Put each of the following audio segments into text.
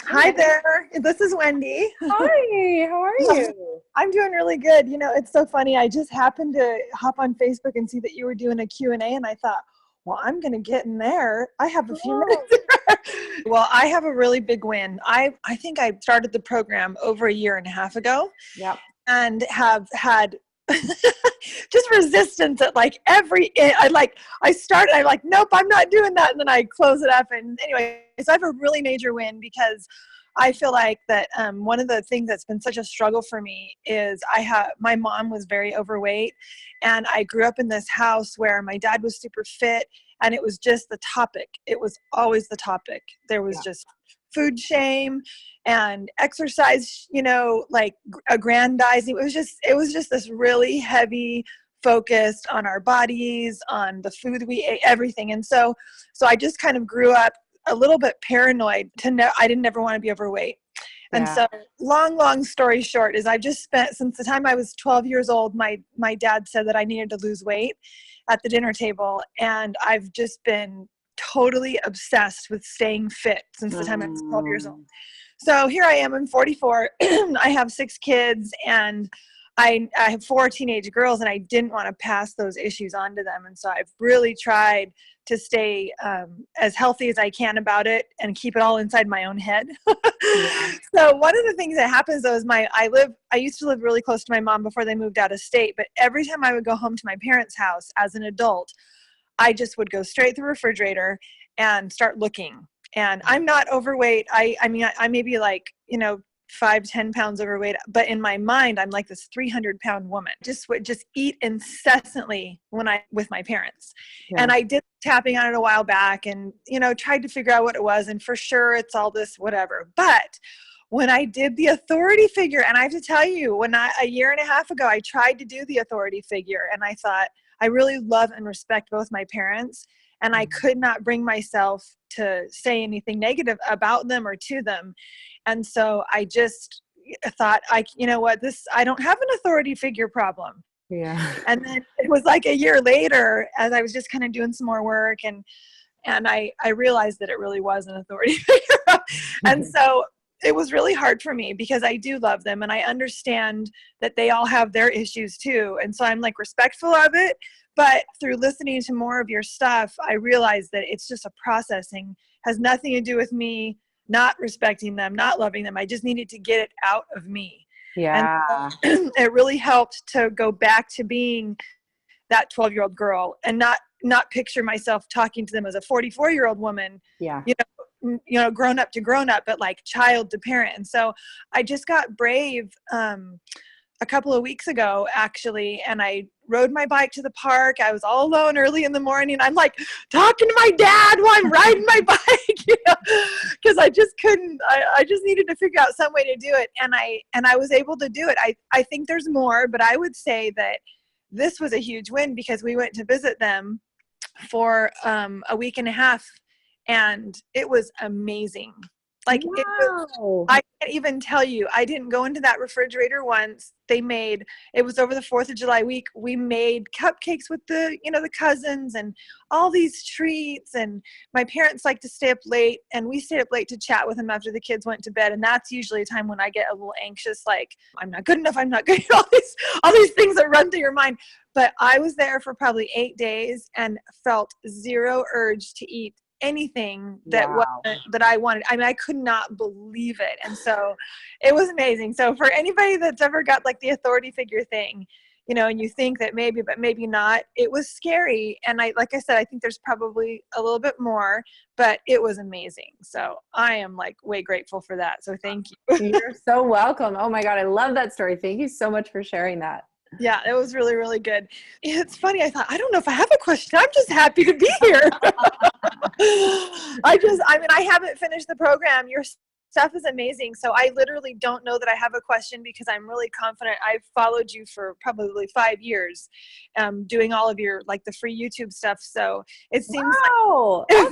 Hi there. This is Wendy. Hi, how are you? I'm doing really good. You know, it's so funny. I just happened to hop on Facebook and see that you were doing a Q&A, and I thought, well, I'm going to get in there. I have a few Oh, minutes. Well, I have a really big win. I think I started the program over a year and a half ago yep. and have had just resistance at like I started, I'm like, nope, I'm not doing that. And then I close it up. And anyway, so I have a really major win because I feel like that one of the things that's been such a struggle for me is my mom was very overweight, and I grew up in this house where my dad was super fit, and it was just the topic. It was always the topic. There was Yeah. just food shame and exercise, like aggrandizing. It was just this really heavy focused on our bodies, on the food we ate, everything. And so I just kind of grew up a little bit paranoid I didn't ever want to be overweight. And Yeah. so long story short is I've just spent, since the time I was 12 years old, my dad said that I needed to lose weight at the dinner table. And I've just been totally obsessed with staying fit since the time I was 12 years old. So here I am, I'm 44. I have 6 kids, and I have 4 teenage girls, and I didn't want to pass those issues on to them. And so I've really tried to stay as healthy as I can about it and keep it all inside my own head. Yeah. So one of the things that happens though is I used to live really close to my mom before they moved out of state, but every time I would go home to my parents' house as an adult, I just would go straight to the refrigerator and start looking. And I'm not overweight. I mean, I may be like, 5-10 pounds overweight, but in my mind, I'm like this 300-pound woman. Just would just eat incessantly with my parents. Yeah. And I did tapping on it a while back, and tried to figure out what it was. And for sure, it's all this whatever. But when I did the authority figure, and I have to tell you, a year and a half ago, I tried to do the authority figure, and I thought, I really love and respect both my parents, and I could not bring myself to say anything negative about them or to them. And so I just thought, I don't have an authority figure problem. Yeah. And then it was like a year later, as I was just kind of doing some more work, and I realized that it really was an authority figure. And so it was really hard for me because I do love them, and I understand that they all have their issues too. And so I'm like respectful of it. But through listening to more of your stuff, I realized that it's just a processing, has nothing to do with me not respecting them, not loving them. I just needed to get it out of me. Yeah. And it really helped to go back to being that 12-year-old girl and not picture myself talking to them as a 44-year-old woman, Yeah. grown up to grown up, but like child to parent. And so I just got brave a couple of weeks ago, actually, and I rode my bike to the park. I was all alone early in the morning. I'm like talking to my dad while I'm riding my bike, because I just couldn't, I just needed to figure out some way to do it. And I was able to do it. I think there's more, but I would say that this was a huge win because we went to visit them for a week and a half, and it was amazing. Like Wow. I can't even tell you, I didn't go into that refrigerator once. It was over the 4th of July week. We made cupcakes with the cousins and all these treats. And my parents like to stay up late, and we stayed up late to chat with them after the kids went to bed. And that's usually a time when I get a little anxious, like I'm not good enough. I'm not good. All these things that run through your mind. But I was there for probably 8 days and felt zero urge to eat anything that I wanted. I mean, I could not believe it. And so it was amazing. So for anybody that's ever got like the authority figure thing, and you think that maybe, but maybe not, it was scary. And like I said, I think there's probably a little bit more, but it was amazing. So I am like way grateful for that. So thank you. You're so welcome. Oh my God. I love that story. Thank you so much for sharing that. Yeah, it was really, really good. It's funny. I thought, I don't know if I have a question. I'm just happy to be here. I haven't finished the program. Your stuff is amazing. So I literally don't know that I have a question because I'm really confident. I've followed you for probably 5 years, doing all of your, like the free YouTube stuff. So it seems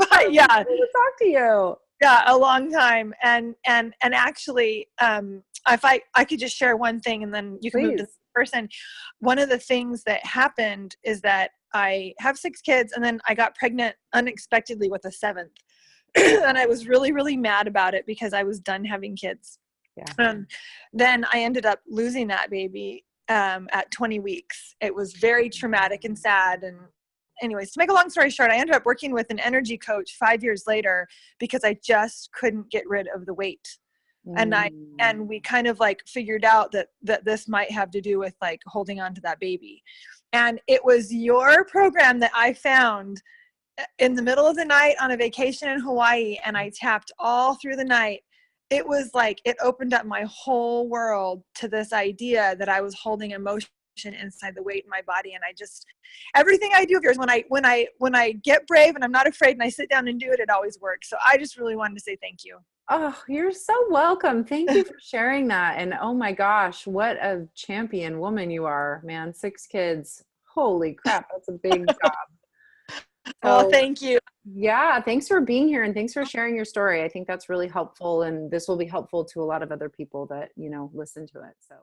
like, yeah, to talk to you. Yeah, a long time. And actually, if I could just share one thing and then you can move to the person. One of the things that happened is that I have 6 kids, and then I got pregnant unexpectedly with a 7th. And I was really, really mad about it because I was done having kids. Yeah. Then I ended up losing that baby at 20 weeks. It was very traumatic and sad. And anyways, to make a long story short, I ended up working with an energy coach 5 years later because I just couldn't get rid of the weight. And we kind of like figured out that this might have to do with like holding on to that baby. And it was your program that I found in the middle of the night on a vacation in Hawaii, and I tapped all through the night. It was like it opened up my whole world to this idea that I was holding emotion inside the weight in my body. And I just, everything I do of yours, when I get brave and I'm not afraid and I sit down and do it, it always works. So I just really wanted to say thank you. Oh, you're so welcome. Thank you for sharing that. And oh my gosh, what a champion woman you are, man. 6 kids. Holy crap. That's a big job. Well, thank you. Yeah. Thanks for being here. And thanks for sharing your story. I think that's really helpful. And this will be helpful to a lot of other people that, listen to it. So.